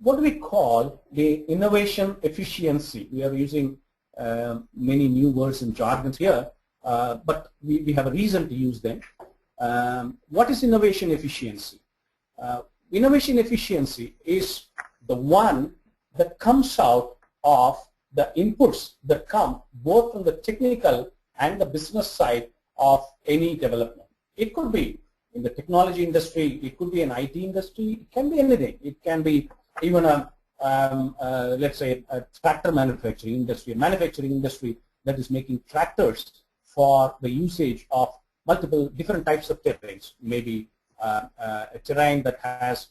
what we call the innovation efficiency. We are using many new words and jargons here, but we have a reason to use them. What is innovation efficiency? Innovation efficiency is the one that comes out of the inputs that come both from the technical and the business side of any development. It could be in the technology industry, it could be an IT industry, it can be anything. It can be even a, let's say, a tractor manufacturing industry, that is making tractors for the usage of multiple different types of terrains, maybe a terrain that has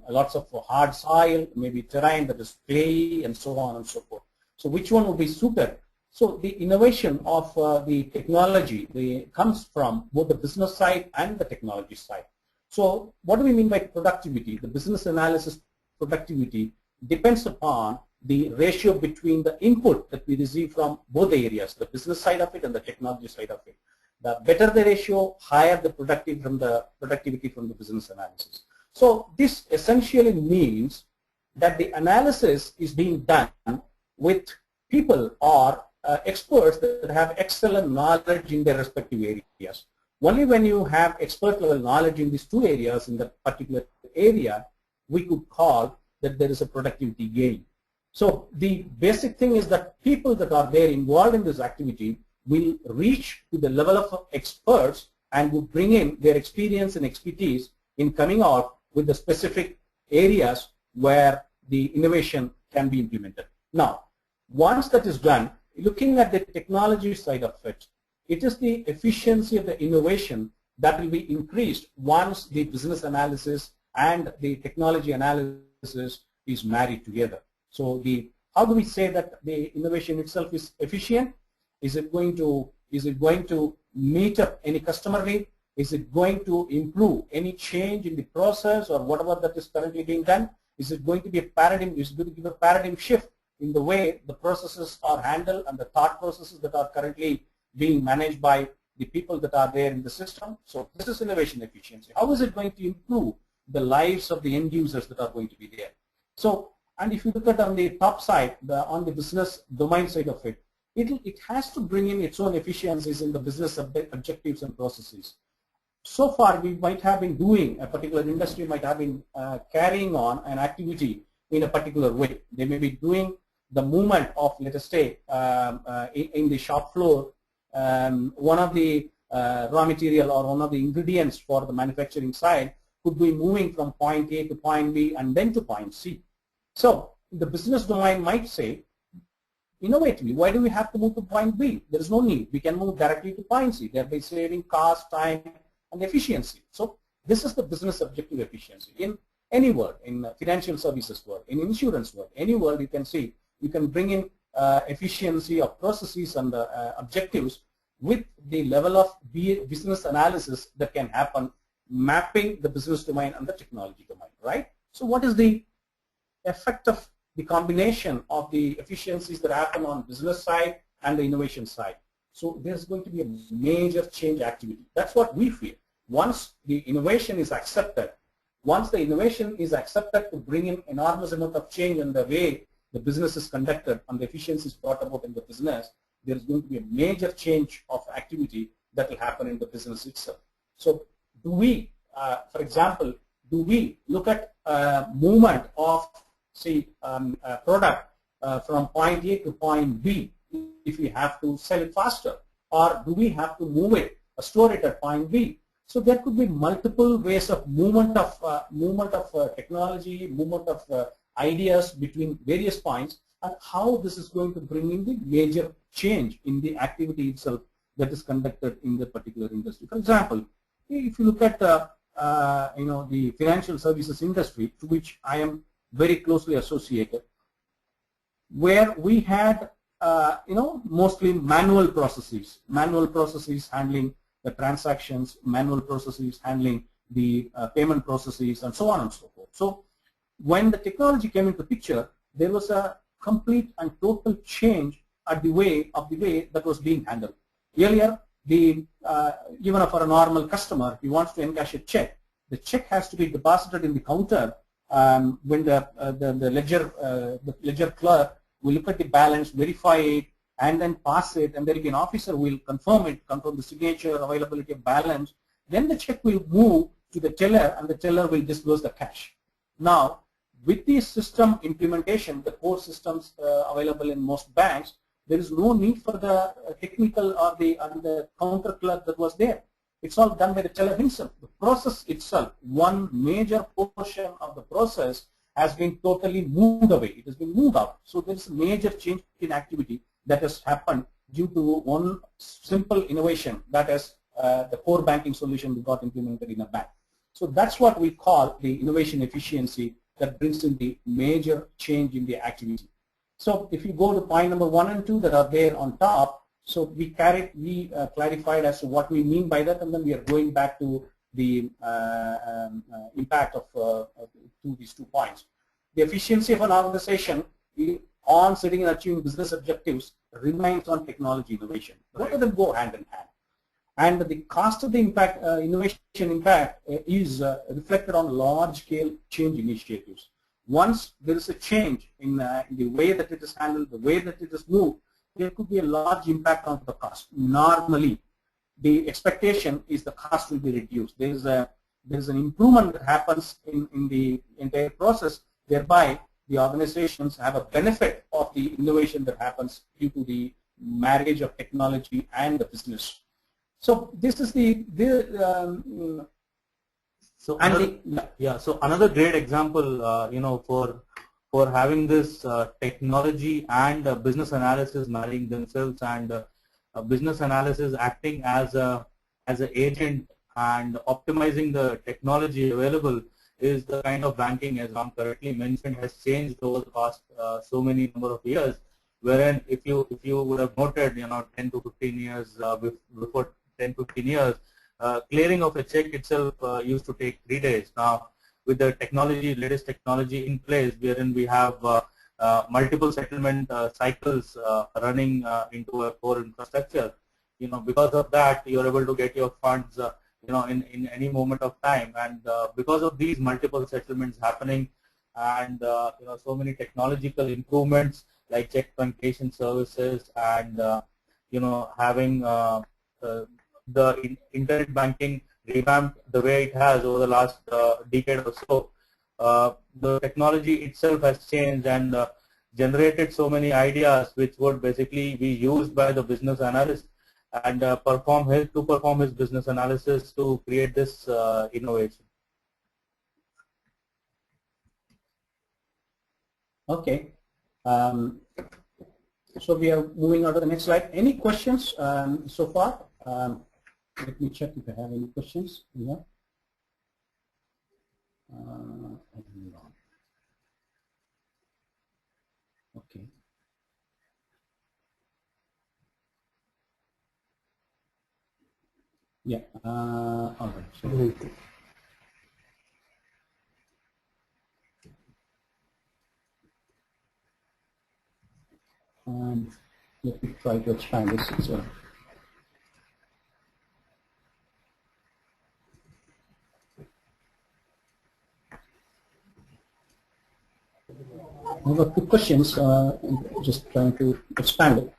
lots of hard soil, maybe terrain that is clay, and so on and so forth. So which one will be suited? So the innovation of the technology comes from both the business side and the technology side. So what do we mean by productivity? The business analysis productivity depends upon the ratio between the input that we receive from both the areas, the business side of it and the technology side of it. The better the ratio, higher the productivity from the business analysis. So this essentially means that the analysis is being done with people or experts that have excellent knowledge in their respective areas. Only when you have expert level knowledge in these two areas, in that particular area, we could call that there is a productivity gain. So the basic thing is that people that are there involved in this activity will reach to the level of experts and will bring in their experience and expertise in coming out with the specific areas where the innovation can be implemented. Now, once that is done, looking at the technology side of it, it is the efficiency of the innovation that will be increased once the business analysis and the technology analysis is married together. So how do we say that the innovation itself is efficient? Is it going to meet up any customer need? Is it going to improve any change in the process or whatever that is currently being done? Is it going to be a paradigm? Is it going to give a paradigm shift in the way the processes are handled and the thought processes that are currently being managed by the people that are there in the system? So this is innovation efficiency. How is it going to improve the lives of the end users that are going to be there? So, and if you look at on the top side, on the business domain side of it, it has to bring in its own efficiencies in the business objectives and processes. So far, we might have been doing, a particular industry might have been carrying on an activity in a particular way. They may be doing the movement of, let us say, in the shop floor, one of the raw material or one of the ingredients for the manufacturing side could be moving from point A to point B and then to point C. So the business domain might say, innovatively, why do we have to move to point B? There is no need. We can move directly to point C, thereby saving cost, time, and efficiency. So this is the business objective efficiency. In any world, in financial services world, in insurance world, any world you can see, you can bring in efficiency of processes and objectives with the level of business analysis that can happen, mapping the business domain and the technology domain, right? So what is the effect of the combination of the efficiencies that happen on business side and the innovation side? So there's going to be a major change activity. That's what we feel. Once the innovation is accepted, to bring in enormous amount of change in the way the business is conducted and the efficiencies brought about in the business, there is going to be a major change of activity that will happen in the business itself. So do we, for example, do we look at movement of, say, a product from point A to point B if we have to sell it faster, or do we have to move it, store it at point B? So there could be multiple ways of movement of technology, movement of ideas between various points, and how this is going to bring in the major change in the activity itself that is conducted in the particular industry. For example, if you look at the financial services industry, to which I am very closely associated, where we had mostly manual processes handling the transactions, manual processes handling the payment processes, and so on and so forth. So when the technology came into picture, there was a complete and total change at the way that was being handled. Earlier, even for a normal customer, he wants to encash a check. The check has to be deposited in the counter when the ledger clerk will look at the balance, verify it, and then pass it, and there will be an officer who will confirm the signature, availability of balance. Then the check will move to the teller, and the teller will disburse the cash. Now, with the system implementation, the core systems available in most banks, there is no need for the technical or the counter clerk that was there. It's all done by the teller himself. The process itself, one major portion of the process has been totally moved away. It has been moved out. So there is a major change in activity that has happened due to one simple innovation, that is the core banking solution we got implemented in a bank. So that's what we call the innovation efficiency that brings in the major change in the activity. So if you go to point number 1 and 2 that are there on top, so we clarified as to what we mean by that, and then we are going back to the impact of these 2 points. The efficiency of an organization on setting and achieving business objectives remains on technology innovation. Both of them go hand in hand. And the cost of the impact, innovation impact is reflected on large-scale change initiatives. Once there is a change in the way that it is handled, the way that it is moved, there could be a large impact on the cost. Normally, the expectation is the cost will be reduced. There is an improvement that happens in the entire process, thereby the organizations have a benefit of the innovation that happens due to the marriage of technology and the business. So this is so another great example, for having this technology and business analysis marrying themselves, and business analysis acting as an agent and optimizing the technology available, is the kind of banking, as Ram correctly mentioned, has changed over the past so many number of years. Wherein if you would have noted, 10 to 15 years before 10, 15 years, clearing of a check itself used to take 3 days. Now, with the latest technology in place, wherein we have multiple settlement cycles running into a core infrastructure, because of that, you're able to get your funds, in any moment of time. And because of these multiple settlements happening, and so many technological improvements like check truncation services, and having the internet banking revamped the way it has over the last decade or so, the technology itself has changed and generated so many ideas which would basically be used by the business analyst and perform his business analysis to create this innovation. Okay. So we are moving on to the next slide. Any questions so far? Let me check if I have any questions. Yeah. Okay. Yeah. All right. So let me try to expand this as well. I have 2 questions, just trying to expand it.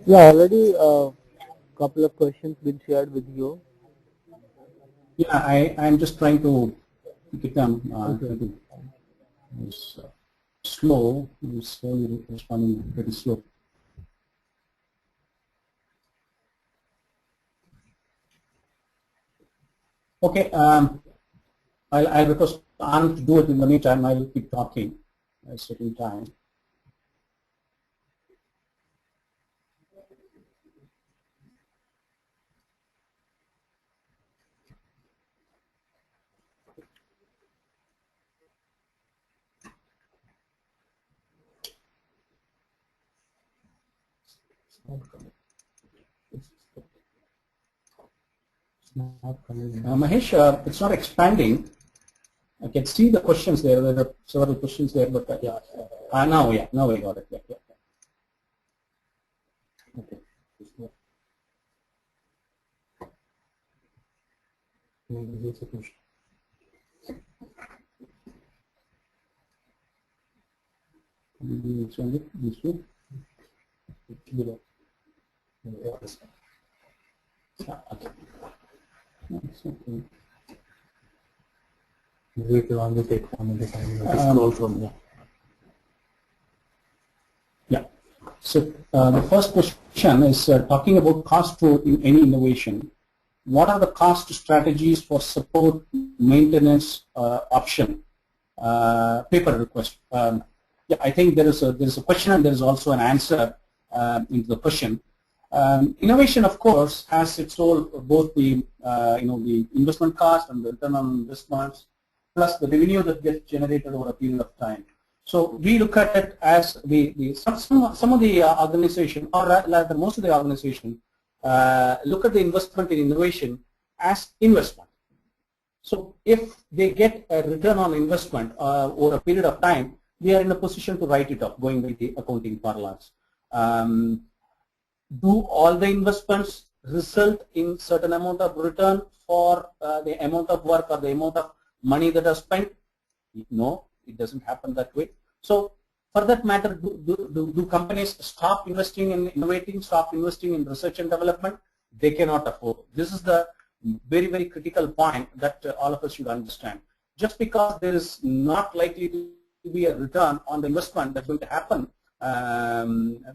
Yeah, already a couple of questions been shared with you. Yeah, I'm just trying to get them. It's slow. It's slowly responding pretty slow. Okay. I'll request Anand to do it in the meantime. I'll keep talking at a certain time. Mahesh, it's not expanding. I can see the questions there. There are several questions there, but now I got it. Yeah. Okay. This one. Okay. Yeah. So the first question is talking about cost for in any innovation. What are the cost strategies for support, maintenance, option, paper request? Yeah, I think there is a question and there is also an answer into the question. Innovation, of course, has its role both the the investment cost and the return on investments, plus the revenue that gets generated over a period of time. So we look at it as some of the organization, or rather most of the organization, look at the investment in innovation as investment. So if they get a return on investment over a period of time, we are in a position to write it off, going with the accounting parlance. Do all the investments result in certain amount of return for the amount of work or the amount of money that are spent? No, it doesn't happen that way. So for that matter, do companies stop investing in innovating, stop investing in research and development? They cannot afford. This is the very, very critical point that all of us should understand. Just because there is not likely to be a return on the investment that's going to happen,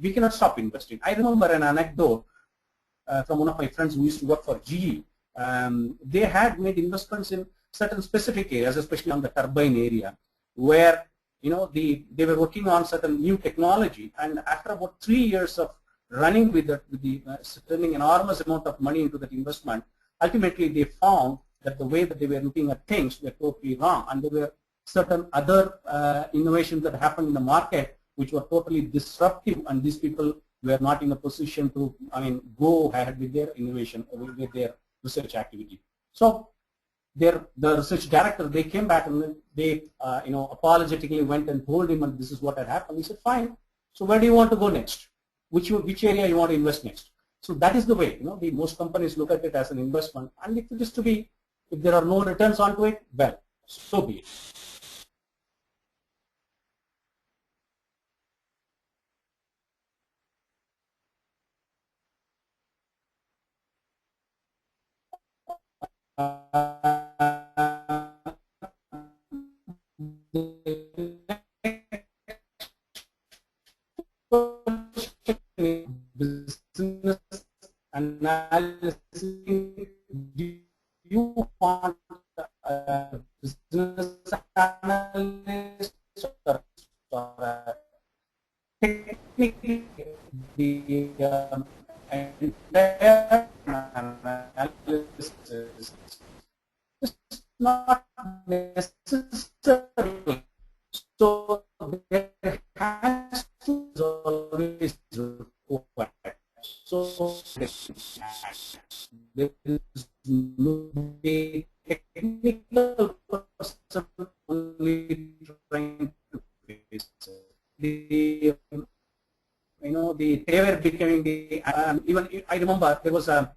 we cannot stop investing. I remember an anecdote from one of my friends who used to work for GE. They had made investments in certain specific areas, especially on the turbine area, where they were working on certain new technology, and after about 3 years of running with spending enormous amount of money into that investment, ultimately they found that the way that they were looking at things were totally wrong, and there were certain other innovations that happened in the market which were totally disruptive, and these people were not in a position to, go ahead with their innovation, with their research activity. So the research director, they came back and they, apologetically went and told him, and this is what had happened. He said, fine. So where do you want to go next? Which area you want to invest next? So that is the way, most companies look at it as an investment, and if it is to be, if there are no returns onto it, well, so be it. Business analysis. Do you want a business analyst or a technically the entire analysis is not necessary. So there has to always required. So there is no technical person only trying to face the they were becoming the even I remember there was a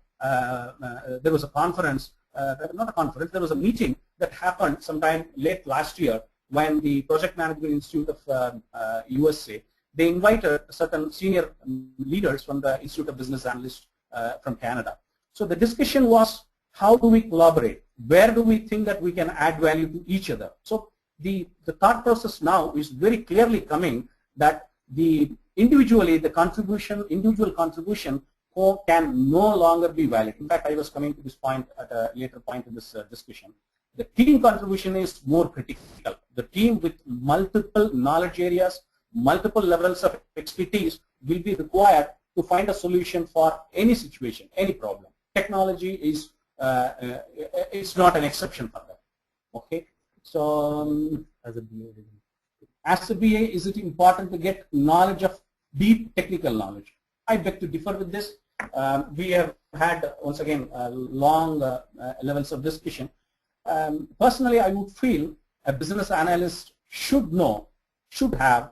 conference, not a conference, there was a meeting that happened sometime late last year when the Project Management Institute of USA, they invited certain senior leaders from the Institute of Business Analysts from Canada. So the discussion was, how do we collaborate? Where do we think that we can add value to each other? So the thought process now is very clearly coming that individual contribution can no longer be valid. In fact, I was coming to this point at a later point in this discussion. The team contribution is more critical. The team with multiple knowledge areas, multiple levels of expertise will be required to find a solution for any situation, any problem. Technology is it's not an exception for that. Okay, so as a BA, is it important to get knowledge of deep technical knowledge? I beg to differ with this. We have had, once again, long levels of discussion. Personally, I would feel a business analyst should have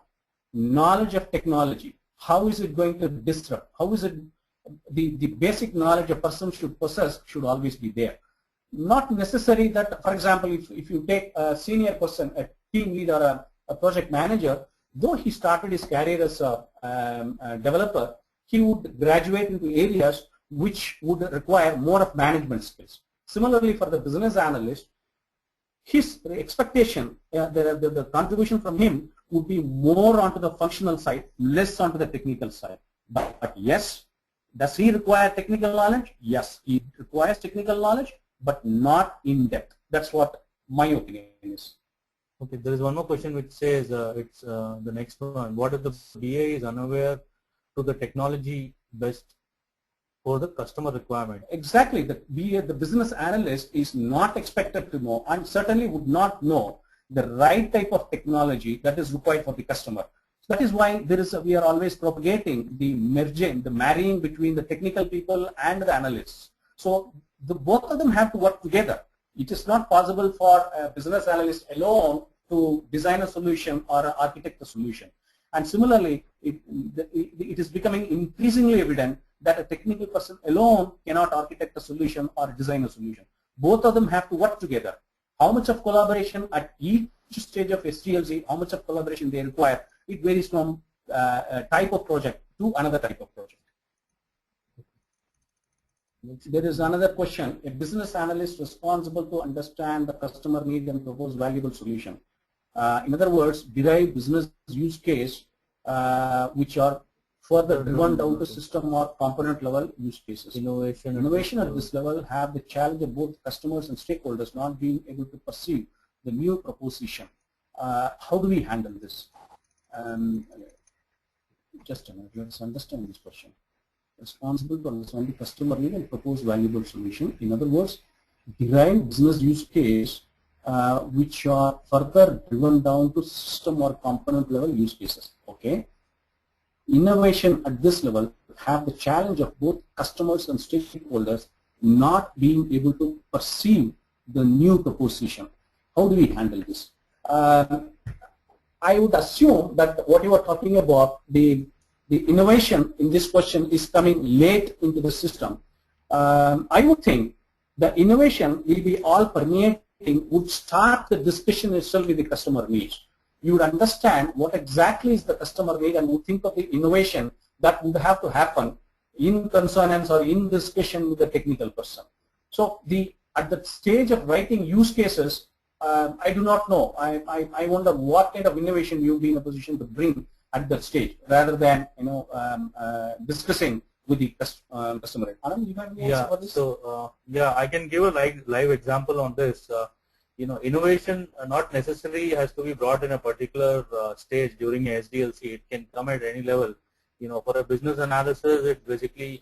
knowledge of technology. How is it going to disrupt? How is it, the basic knowledge a person should possess should always be there. Not necessary that, for example, if you take a senior person, a team lead or a project manager, though he started his career as a developer, he would graduate into areas which would require more of management skills. Similarly, for the business analyst, his expectation, the contribution from him would be more onto the functional side, less onto the technical side. But yes, does he require technical knowledge? Yes, he requires technical knowledge, but not in depth. That's what my opinion is. Okay, there is one more question which says, it's the next one. What if the BA is unaware to the technology best for the customer requirement? Exactly. The business analyst is not expected to know, and certainly would not know, the right type of technology that is required for the customer. So that is why we are always propagating the marrying between the technical people and the analysts. So both of them have to work together. It is not possible for a business analyst alone to design a solution or architect a solution. And similarly, it is becoming increasingly evident that a technical person alone cannot architect a solution or design a solution. Both of them have to work together. How much of collaboration at each stage of SDLC, how much of collaboration they require, it varies from a type of project to another type of project. There is another question. A business analyst responsible to understand the customer need and propose valuable solution. In other words, derive business use case which are further driven down to system or component level use cases. Innovation at this level have the challenge of both customers and stakeholders not being able to perceive the new proposition. How do we handle this? Just a minute, let's understand this question. Responsible to understand the customer need and propose valuable solution. In other words, derive business use case which are further driven down to system or component level use cases. Okay. Innovation at this level have the challenge of both customers and stakeholders not being able to perceive the new proposition. How do we handle this? I would assume that what you are talking about, the innovation in this question is coming late into the system. I would think the innovation will be all permeating, would start the discussion itself with the customer needs. You would understand what exactly is the customer need and would think of the innovation that would have to happen in consonance or in discussion with the technical person. So at the stage of writing use cases, I do not know. I wonder what kind of innovation you'll be in a position to bring at that stage, rather than discussing with the customer. Anand, you have any answer for this? So yeah, I can give a live example on this. Innovation not necessarily has to be brought in a particular stage during a SDLC. It can come at any level. For a business analysis, it's basically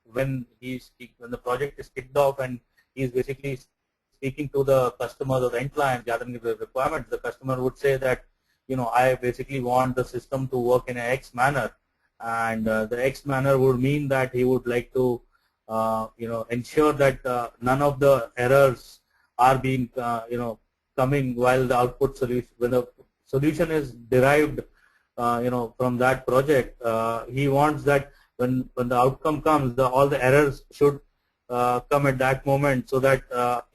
when the project is kicked off and he's basically speaking to the customer or the end client, gathering the requirements. The customer would say that, I basically want the system to work in an X manner, and the X manner would mean that he would like to, ensure that none of the errors are being, coming while the output solution, when the solution is derived, from that project. He wants that when the outcome comes, all the errors should come at that moment, so that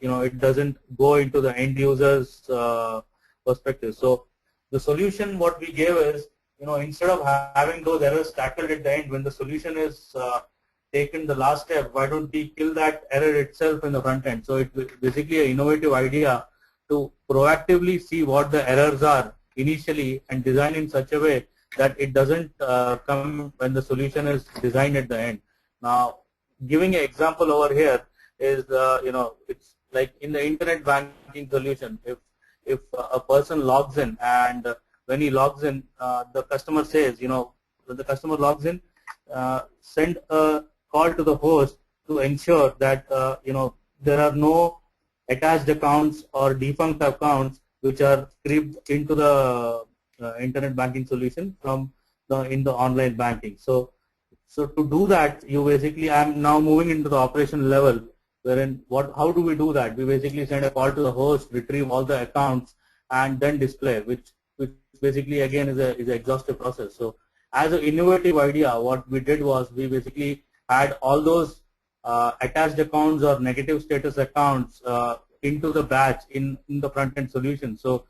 it doesn't go into the end user's perspective. So the solution what we gave is, instead of having those errors tackled at the end, when the solution is taken the last step, why don't we kill that error itself in the front end? So it's basically an innovative idea to proactively see what the errors are initially and design in such a way that it doesn't come when the solution is designed at the end. Now, giving an example over here is, it's like in the internet banking solution. If a person logs in, and when he logs in, the customer says, when the customer logs in, send a call to the host to ensure that there are no attached accounts or defunct accounts which are creeped into the internet banking solution from in the online banking. So So to do that, you basically, I'm now moving into the operation level, wherein how do we do that? We basically send a call to the host, retrieve all the accounts, and then display, which basically again is an exhaustive process. So as an innovative idea, what we did was we basically had all those attached accounts or negative status accounts into the batch in the front-end solution. So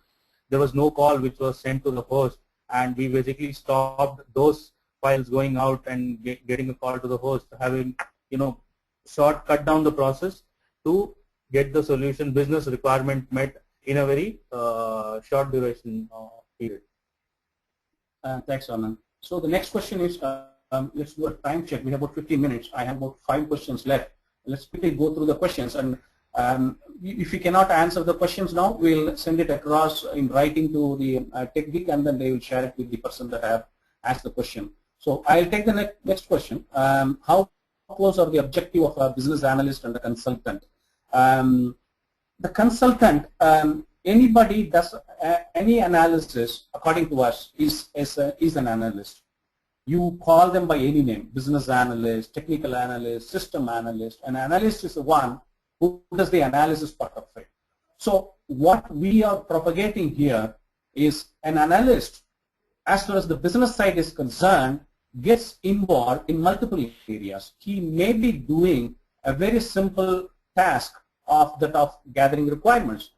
there was no call which was sent to the host, and we basically stopped those files going out and getting a call to the host, having cut down the process to get the solution business requirement met in a very short duration period. Thanks, Anand. So the next question is, let's do a time check. We have about 15 minutes. I have about 5 questions left. Let's quickly go through the questions, and if you cannot answer the questions now, we'll send it across in writing to the Techgig, and then they will share it with the person that have asked the question. So I'll take the next question. How close are the objective of a business analyst and a consultant? The consultant, anybody does any analysis, according to us, is an analyst. You call them by any name: business analyst, technical analyst, system analyst. An analyst is the one who does the analysis part of it. So what we are propagating here is an analyst, as far as the business side is concerned, gets involved in multiple areas. He may be doing a very simple task of gathering requirements,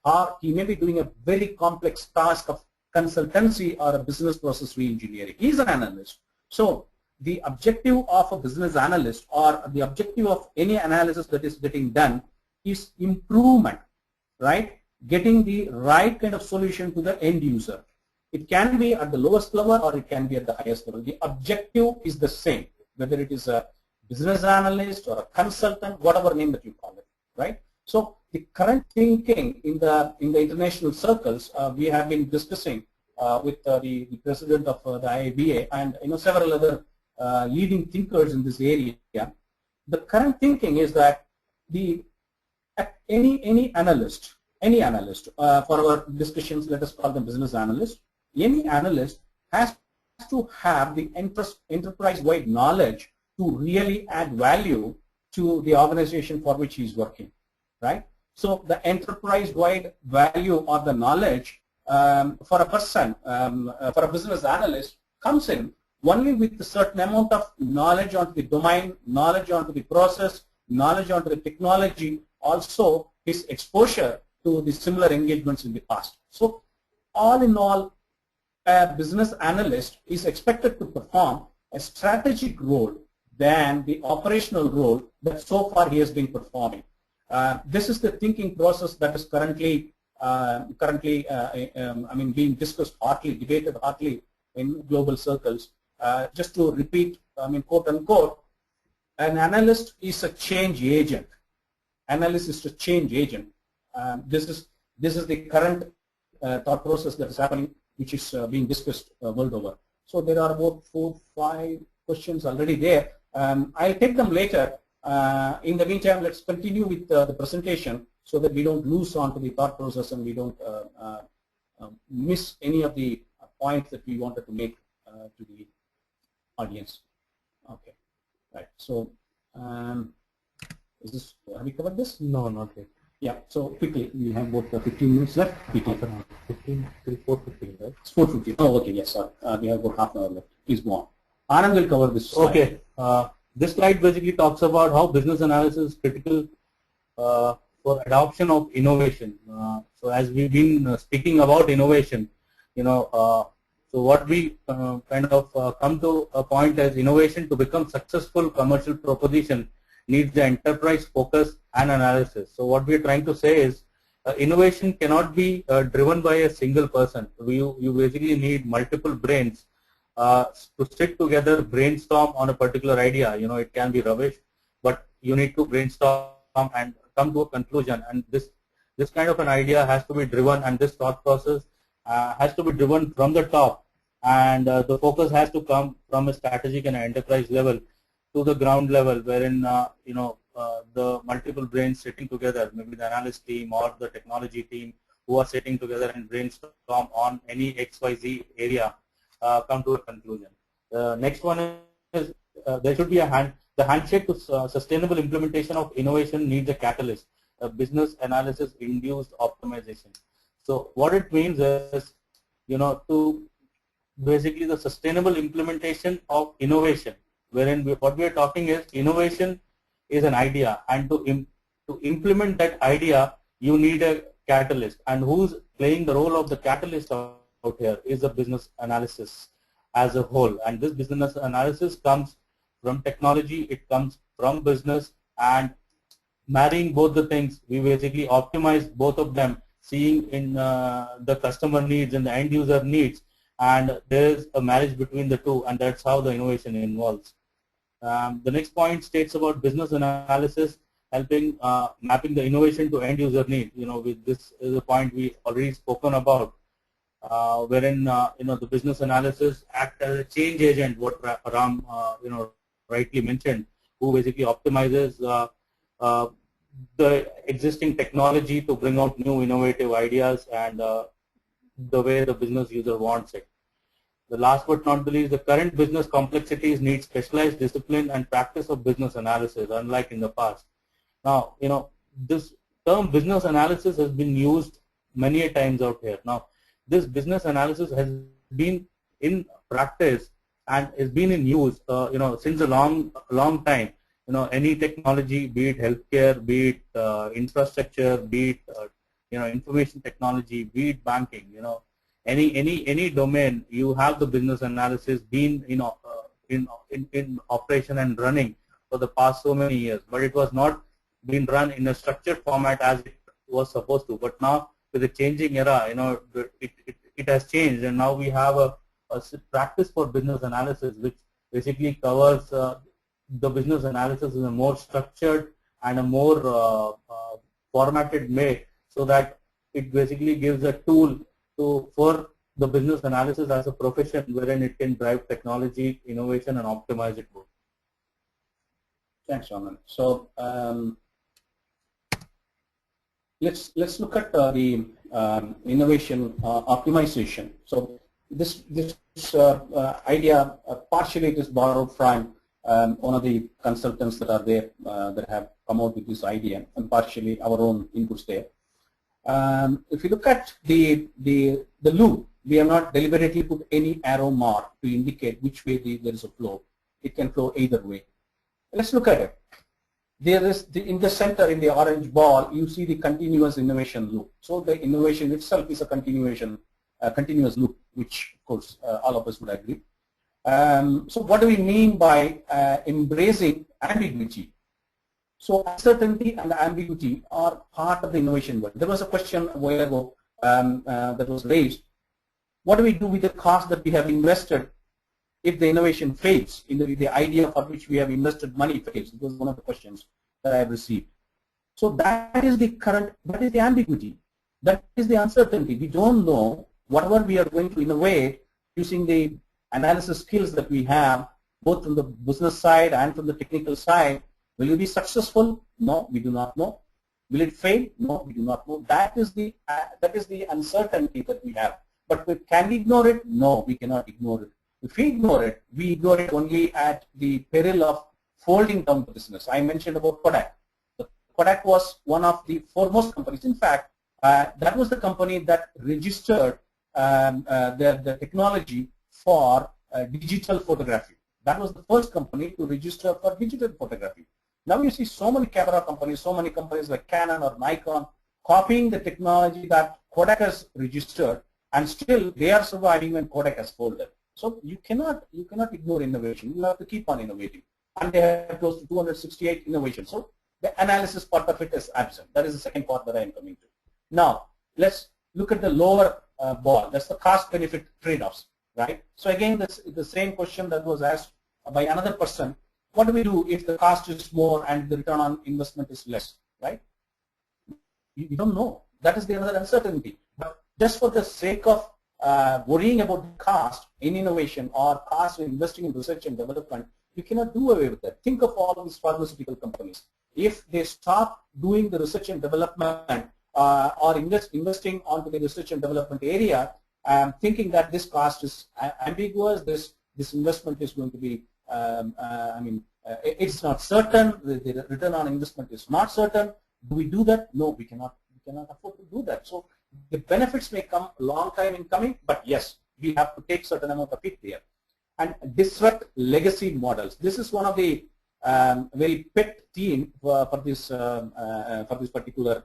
or he may be doing a very complex task of consultancy or a business process re-engineering. He is an analyst. So the objective of a business analyst, or the objective of any analysis that is getting done, is improvement, right? Getting the right kind of solution to the end user. It can be at the lowest level or it can be at the highest level. The objective is the same, whether it is a business analyst or a consultant, whatever name that you call it, right? So the current thinking in the international circles, we have been discussing with the president of the IABA and several other leading thinkers in this area. The current thinking is that any analyst, for our discussions, let us call them business analysts. Any analyst has to have the enterprise-wide knowledge to really add value to the organization for which he is working, right? So the enterprise-wide value or the knowledge for a person, for a business analyst, comes in only with a certain amount of knowledge onto the domain, knowledge onto the process, knowledge onto the technology, also his exposure to the similar engagements in the past. So all in all, a business analyst is expected to perform a strategic role than the operational role that so far he has been performing. This is the thinking process that is currently being discussed hotly, debated hotly in global circles. Just to repeat, quote unquote, an analyst is a change agent. Analyst is a change agent. This is the current thought process that is happening, which is being discussed world over. So there are about 4, 5 questions already there. I'll take them later. In the meantime, let's continue with the presentation so that we don't lose on to the thought process and we don't miss any of the points that we wanted to make to the audience. Okay, right. So, have we covered this? No, not yet. Yeah, so quickly, we have about 15 minutes left. 15, 4:15, right? It's 4:15. Oh, okay, yes, sir. We have about half an hour left. Please go on. Anand will cover this slide. Okay. This slide basically talks about how business analysis is critical for adoption of innovation. So as we've been speaking about innovation, so what we kind of come to a point as innovation to become successful commercial proposition needs the enterprise focus and analysis. So what we're trying to say is innovation cannot be driven by a single person. You basically need multiple brains to sit together, brainstorm on a particular idea. It can be rubbish, but you need to brainstorm and come to a conclusion. And this kind of an idea has to be driven, and this thought process has to be driven from the top. And the focus has to come from a strategic and enterprise level to the ground level, wherein the multiple brains sitting together, maybe the analyst team or the technology team, who are sitting together and brainstorm on any XYZ area, come to a conclusion. The next one is there should be the handshake to sustainable implementation of innovation needs a catalyst, a business analysis induced optimization. So what it means is, to basically the sustainable implementation of innovation, wherein what we are talking is innovation is an idea, and to implement that idea you need a catalyst, and who's playing the role of the catalyst out here is the business analysis as a whole. And this business analysis comes from technology, it comes from business, and marrying both the things, we basically optimize both of them, seeing in the customer needs and the end user needs, and there is a marriage between the two, and that's how the innovation involves. The next point states about business analysis helping mapping the innovation to end user need. With this is a point we already spoken about, wherein the business analysis act as a change agent, what Ram rightly mentioned, who basically optimizes the existing technology to bring out new innovative ideas and the way the business user wants it. The last but not the least, the current business complexities need specialized discipline and practice of business analysis, unlike in the past. Now, this term business analysis has been used many a times out here. Now, this business analysis has been in practice and has been in use, since a long time. Any technology, be it healthcare, be it infrastructure, be it information technology, be it banking, any domain, you have the business analysis been in operation and running for the past so many years, but it was not being run in a structured format as it was supposed to. But now with the changing era, it has changed, and now we have a practice for business analysis, which basically covers the business analysis in a more structured and a more formatted way, so that it basically gives a tool for the business analysis as a profession, wherein it can drive technology, innovation, and optimize it both. Thanks, Raman. So let's look at the innovation optimization. So this idea partially it is borrowed from one of the consultants that are there that have come out with this idea, and partially our own inputs there. If you look at the loop, we have not deliberately put any arrow mark to indicate which way there is a flow. It can flow either way. Let's look at it. There is in the center, in the orange ball, you see the continuous innovation loop. So the innovation itself is a continuous loop, which of course all of us would agree. So what do we mean by embracing ambiguity? So uncertainty and ambiguity are part of the innovation world. There was a question a while ago that was raised. What do we do with the cost that we have invested if the innovation fails, in the idea for which we have invested money fails? It was one of the questions that I have received. So that is the ambiguity. That is the uncertainty. We don't know whatever we are going to innovate using the analysis skills that we have, both from the business side and from the technical side. Will it be successful? No, we do not know. Will it fail? No, we do not know. That is the uncertainty that we have. But can we ignore it? No, we cannot ignore it. If we ignore it only at the peril of folding down the business. I mentioned about Kodak. Kodak was one of the foremost companies. In fact, that was the company that registered the technology for digital photography. That was the first company to register for digital photography. Now you see so many camera companies, so many companies like Canon or Nikon copying the technology that Kodak has registered, and still they are surviving when Kodak has folded. So you cannot ignore innovation. You have to keep on innovating. And they have close to 268 innovations. So the analysis part of it is absent. That is the second part that I am coming to. Now let's look at the lower ball. That's the cost-benefit trade-offs, right? So again, that's the same question that was asked by another person. What do we do if the cost is more and the return on investment is less, right? You don't know. That is the other uncertainty. But just for the sake of worrying about the cost in innovation or cost in investing in research and development, you cannot do away with that. Think of all these pharmaceutical companies. If they stop doing the research and development or investing onto the research and development area, thinking that this cost is ambiguous, this investment is going to be it's not certain. The return on investment is not certain. Do we do that? No, we cannot. We cannot afford to do that. So the benefits may come a long time in coming, but yes, we have to take certain amount of it there. And disrupt legacy models. This is one of the very pet theme for this particular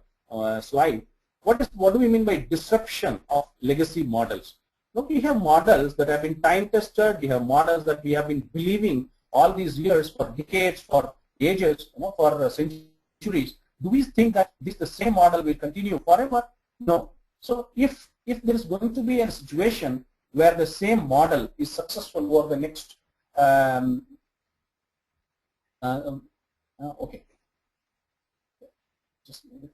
slide. What do we mean by disruption of legacy models? Look, we have models that have been time tested. We have models that we have been believing all these years, for decades, for ages, for centuries. Do we think that the same model will continue forever? No. So if there is going to be a situation where the same model is successful over the next okay, just a minute.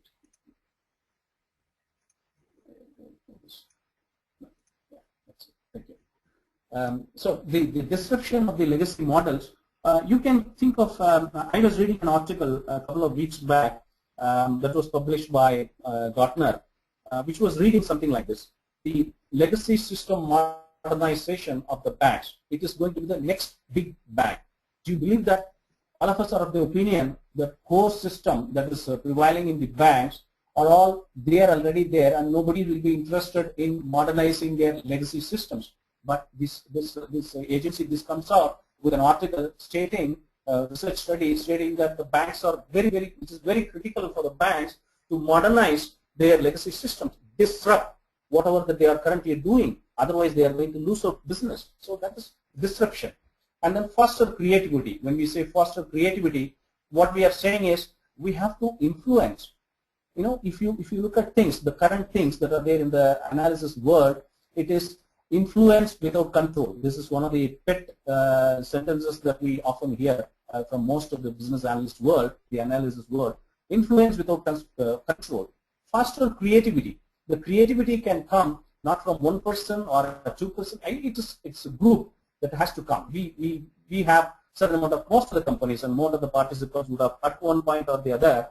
Thank you. So the disruption of the legacy models, you can think of, I was reading an article a couple of weeks back that was published by Gartner, which was reading something like this. The legacy system modernization of the banks, it is going to be the next big bang. Do you believe that? All of us are of the opinion that core system that is prevailing in the banks are all there, already there, and nobody will be interested in modernizing their legacy systems. But this agency, this comes out with an article stating, research study stating that the banks are it is very critical for the banks to modernize their legacy systems, disrupt whatever that they are currently doing. Otherwise, they are going to lose out business. So that is disruption. And then foster creativity. When we say foster creativity, what we are saying is we have to influence. If you look at things, the current things that are there in the analysis world, it is influence without control. This is one of the pet sentences that we often hear from most of the business analyst world, the analysis world. Influence without control. Foster creativity. The creativity can come not from one person or 2%. It's a group that has to come. We have certain amount of, most of the companies and most of the participants would have at one point or the other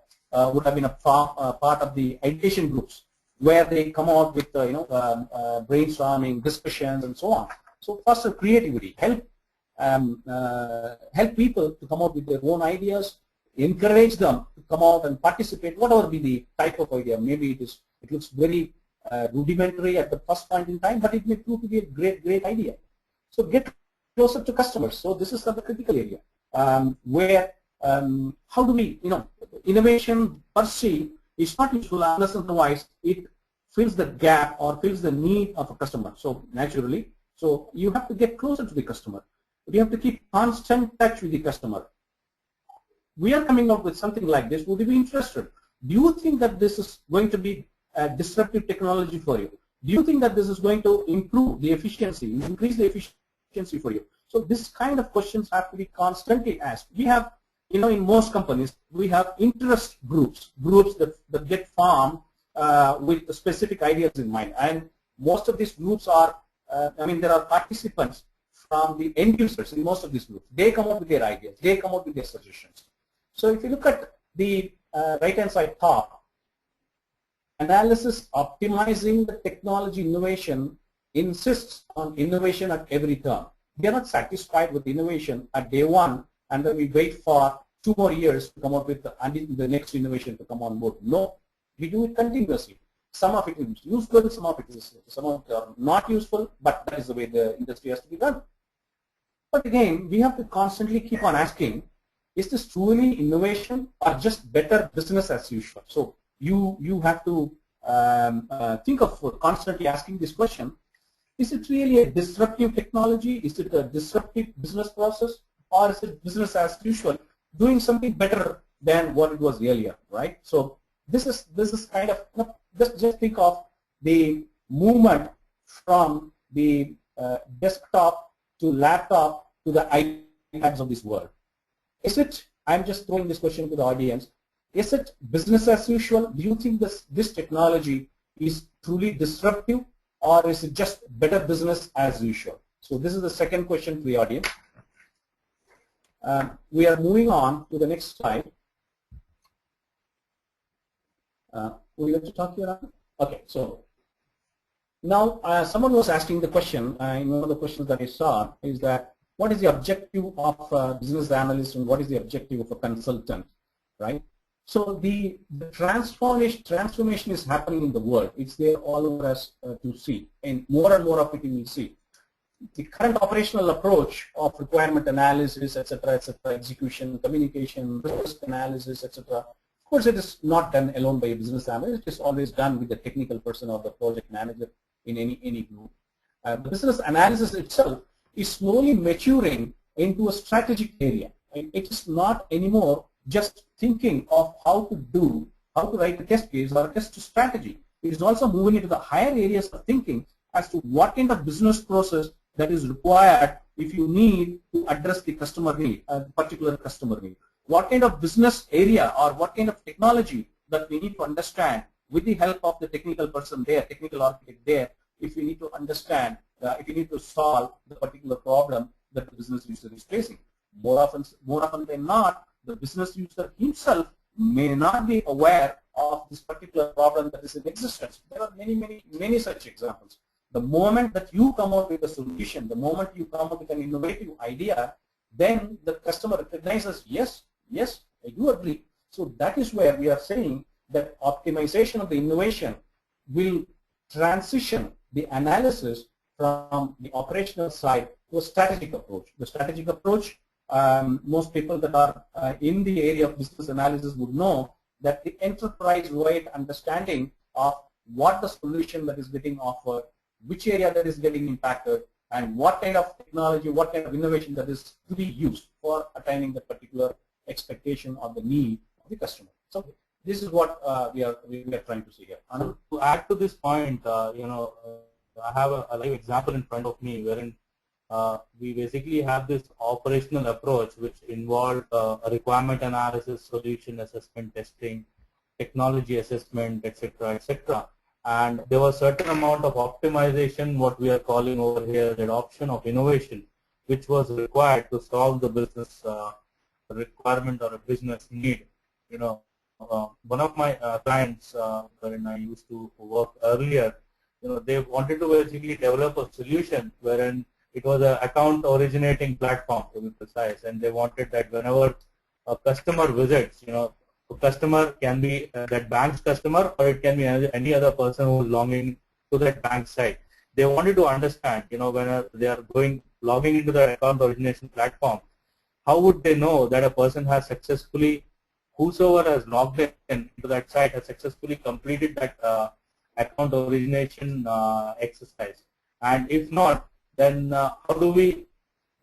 would have been a part of the ideation groups where they come out with brainstorming, discussions, and so on. So foster creativity, help people to come out with their own ideas, encourage them to come out and participate, whatever be the type of idea. Maybe it looks very rudimentary at the first point in time, but it may prove to be a great idea. So get closer to customers. So this is the critical area where how do we, innovation per se is not useful unless otherwise it fills the gap or fills the need of a customer. So naturally, so you have to get closer to the customer. You have to keep constant touch with the customer. We are coming up with something like this. Would you be interested? Do you think that this is going to be a disruptive technology for you? Do you think that this is going to improve the efficiency, increase the efficiency for you? So this kind of questions have to be constantly asked. We have, in most companies, we have interest groups that get formed with specific ideas in mind. And most of these groups are, there are participants from the end users in most of these groups. They come up with their ideas. They come up with their suggestions. So if you look at the right-hand side top, analysis optimizing the technology innovation insists on innovation at every turn. We are not satisfied with innovation at day one and then we wait for 2 more years to come up with the next innovation to come on board. No, we do it continuously. Some of it is useful, some of it are not useful, but that is the way the industry has to be done. But again, we have to constantly keep on asking, is this truly innovation or just better business as usual? So you have to think of constantly asking this question. Is it really a disruptive technology? Is it a disruptive business process? Or is it business as usual, doing something better than what it was earlier, right? So this is kind of, just think of the movement from the desktop to laptop to the iPads of this world. Is it, I'm just throwing this question to the audience, is it business as usual? Do you think this technology is truly disruptive, or is it just better business as usual? So this is the second question to the audience. We are moving on to the next slide. Would you like to talk here? Okay, so now someone was asking the question, and one of the questions that I saw is that what is the objective of a business analyst and what is the objective of a consultant, right? So the transformation is happening in the world. It's there all over us to see, and more of it you will see. The current operational approach of requirement analysis, etc., execution, communication, risk analysis, etc. Of course, it is not done alone by a business analyst. It is always done with the technical person or the project manager in any group. The business analysis itself is slowly maturing into a strategic area. It is not anymore just thinking of how to write a test case or a test strategy. It is also moving into the higher areas of thinking as to what kind of business process that is required if you need to address the customer need, a particular customer need. What kind of business area or what kind of technology that we need to understand with the help of the technical person there, technical architect there, if we need to understand, if we need to solve the particular problem that the business user is facing. More often than not, the business user himself may not be aware of this particular problem that is in existence. There are many such examples. The moment that you come out with a solution, the moment you come up with an innovative idea, then the customer recognizes, yes, I do agree. So that is where we are saying that optimization of the innovation will transition the analysis from the operational side to a strategic approach. The strategic approach, most people that are in the area of business analysis would know that the enterprise-wide understanding of what the solution that is getting offered, which area that is getting impacted, and what kind of technology, what kind of innovation that is to be used for attaining the particular expectation or the need of the customer. So this is what we are trying to see here. And to add to this point, I have a live example in front of me wherein we basically have this operational approach which involved a requirement analysis, solution assessment, testing, technology assessment, etc., etc. And there was a certain amount of optimization, what we are calling over here the adoption of innovation, which was required to solve the business requirement or a business need. One of my clients, wherein I used to work earlier, they wanted to basically develop a solution wherein it was an account originating platform, to be precise, and they wanted that whenever a customer visits, a customer can be that bank's customer, or it can be any other person who is logging to that bank site. They wanted to understand, when they are logging into the account origination platform, how would they know that a person has successfully, whosoever has logged in into that site has successfully completed that account origination exercise? And if not, then how do we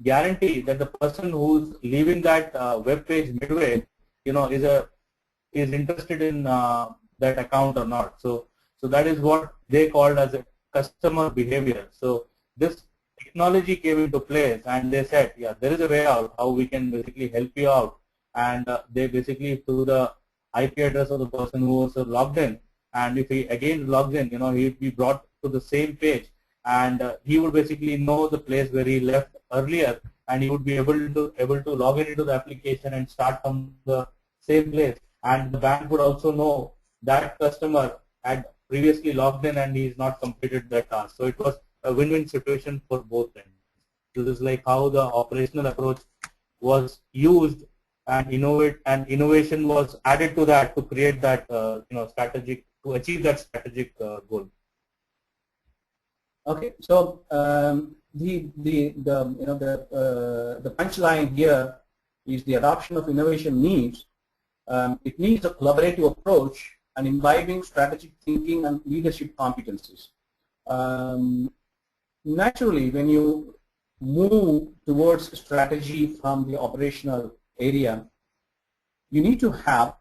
guarantee that the person who's leaving that web page midway, is interested in that account or not? So that is what they called as a customer behavior. So this technology came into place, and they said, yeah, there is a way out how we can basically help you out. And they basically, through the IP address of the person who was logged in, and if he again logs in, he'd be brought to the same page, and he would basically know the place where he left earlier, and he would be able to log in into the application and start from the same place. And the bank would also know that customer had previously logged in and he's not completed that task. So it was a win-win situation for both ends. So this is like how the operational approach was used, and innovation was added to that to create that strategic, to achieve that strategic goal. Okay, so the punchline here is the adoption of innovation needs. It needs a collaborative approach and imbibing strategic thinking and leadership competencies. Naturally, when you move towards strategy from the operational area, you need to have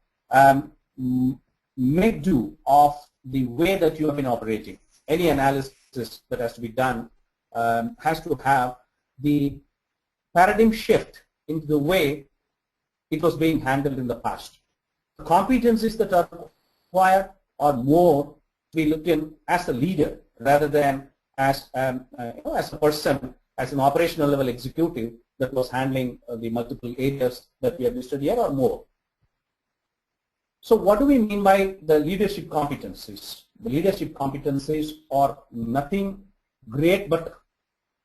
make do of the way that you have been operating. Any analysis that has to be done has to have the paradigm shift into the way it was being handled in the past. The competencies that are required are more to be looked in as a leader rather than as a person, as an operational level executive that was handling the multiple areas that we have listed here or more. So what do we mean by the leadership competencies? The leadership competencies are nothing great, but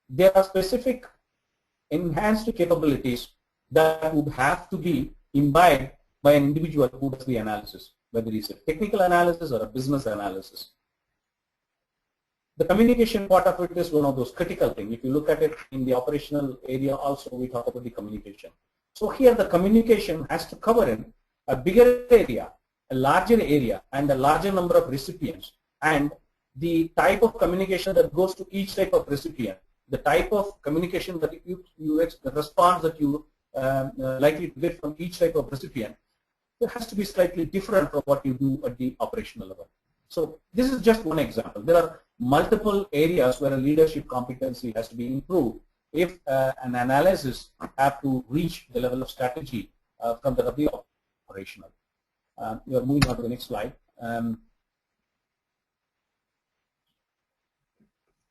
there are specific enhanced capabilities that would have to be imbibed by an individual who does the analysis, whether it's a technical analysis or a business analysis. The communication part of it is one of those critical things. If you look at it in the operational area also, we talk about the communication. So here the communication has to cover in a bigger area, a larger area, and a larger number of recipients, and the type of communication that goes to each type of recipient, the type of communication that the response that you likely to get from each type of recipient, it has to be slightly different from what you do at the operational level. So this is just one example. There are multiple areas where a leadership competency has to be improved if an analysis have to reach the level of strategy from the operational. We are moving on to the next slide.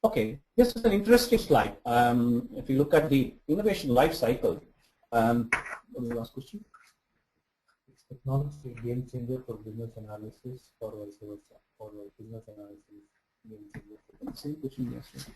Okay, this is an interesting slide. If you look at the innovation life cycle, what was the last question? Is technology a game changer for business analysis or vice versa? Or business analysis game changer? Same question, yes.